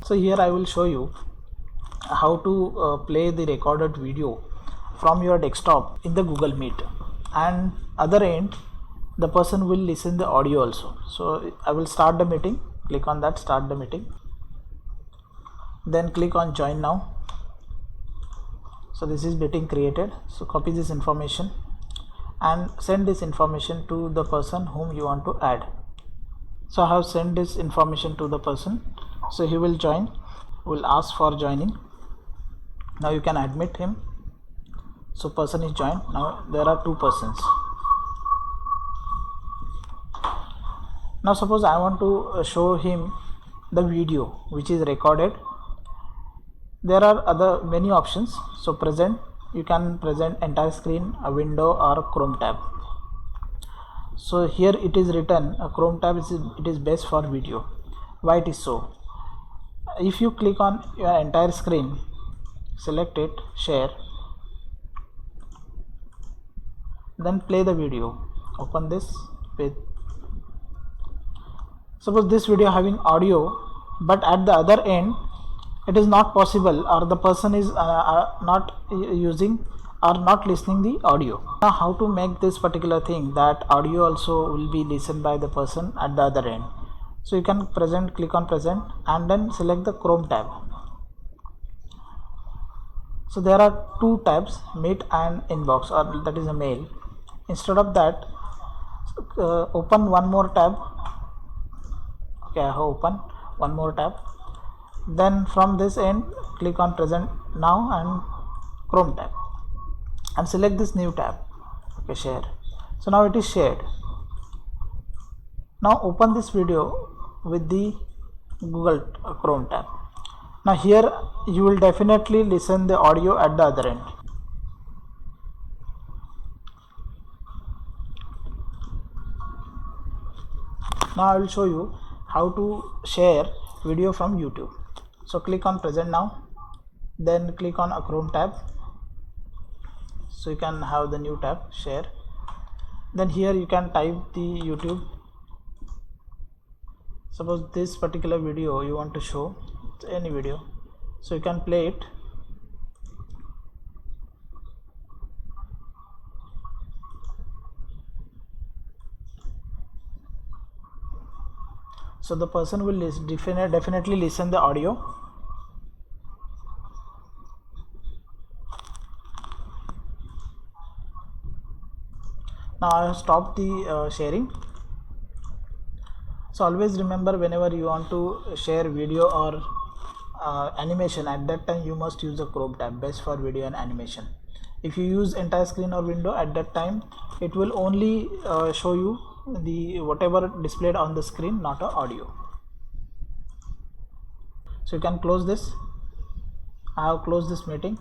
So here I will show you how to play the recorded video from your desktop in the Google Meet, and other end the person will listen the audio also. So I will start the meeting. Click on that, start the meeting, then click on join now. So this is meeting created. So copy this information and send this information to the person whom you want to add. So I have sent this information to the person, so he will join, will ask for joining. Now you can admit him. So person is joined. Now there are two persons. Now suppose I want to show him the video which is recorded. There are other many options. So present, you can present entire screen, a window, or a Chrome tab. So here it is written a Chrome tab it is best for video. Why it is so? If you click on your entire screen, select it, share, then play the video. Open this with, suppose this video having audio, but at the other end it is not possible, or the person is not using or not listening the audio. Now how to make this particular thing that audio also will be listened by the person at the other end? So you can present, click on present, and then select the Chrome tab. So there are two tabs, Meet and Inbox, or that is a mail. Instead of that, open one more tab. Okay, I have opened one more tab. Then from this end, click on present now and Chrome tab, and select this new tab. Okay, share. So now it is shared. Now open this video with the Google Chrome tab. Now here you will definitely listen the audio at the other end. Now I will show you how to share video from YouTube. So click on present now, then click on a Chrome tab. So you can have the new tab, share. Then here you can type the YouTube. Suppose this particular video you want to show, any video, so you can play it. So the person will definitely listen the audio. Now I have stopped the sharing. So always remember, whenever you want to share video or animation, at that time you must use the Chrome tab, best for video and animation. If you use entire screen or window, at that time it will only show you the whatever displayed on the screen, not a audio. So you can close this. I have closed this meeting.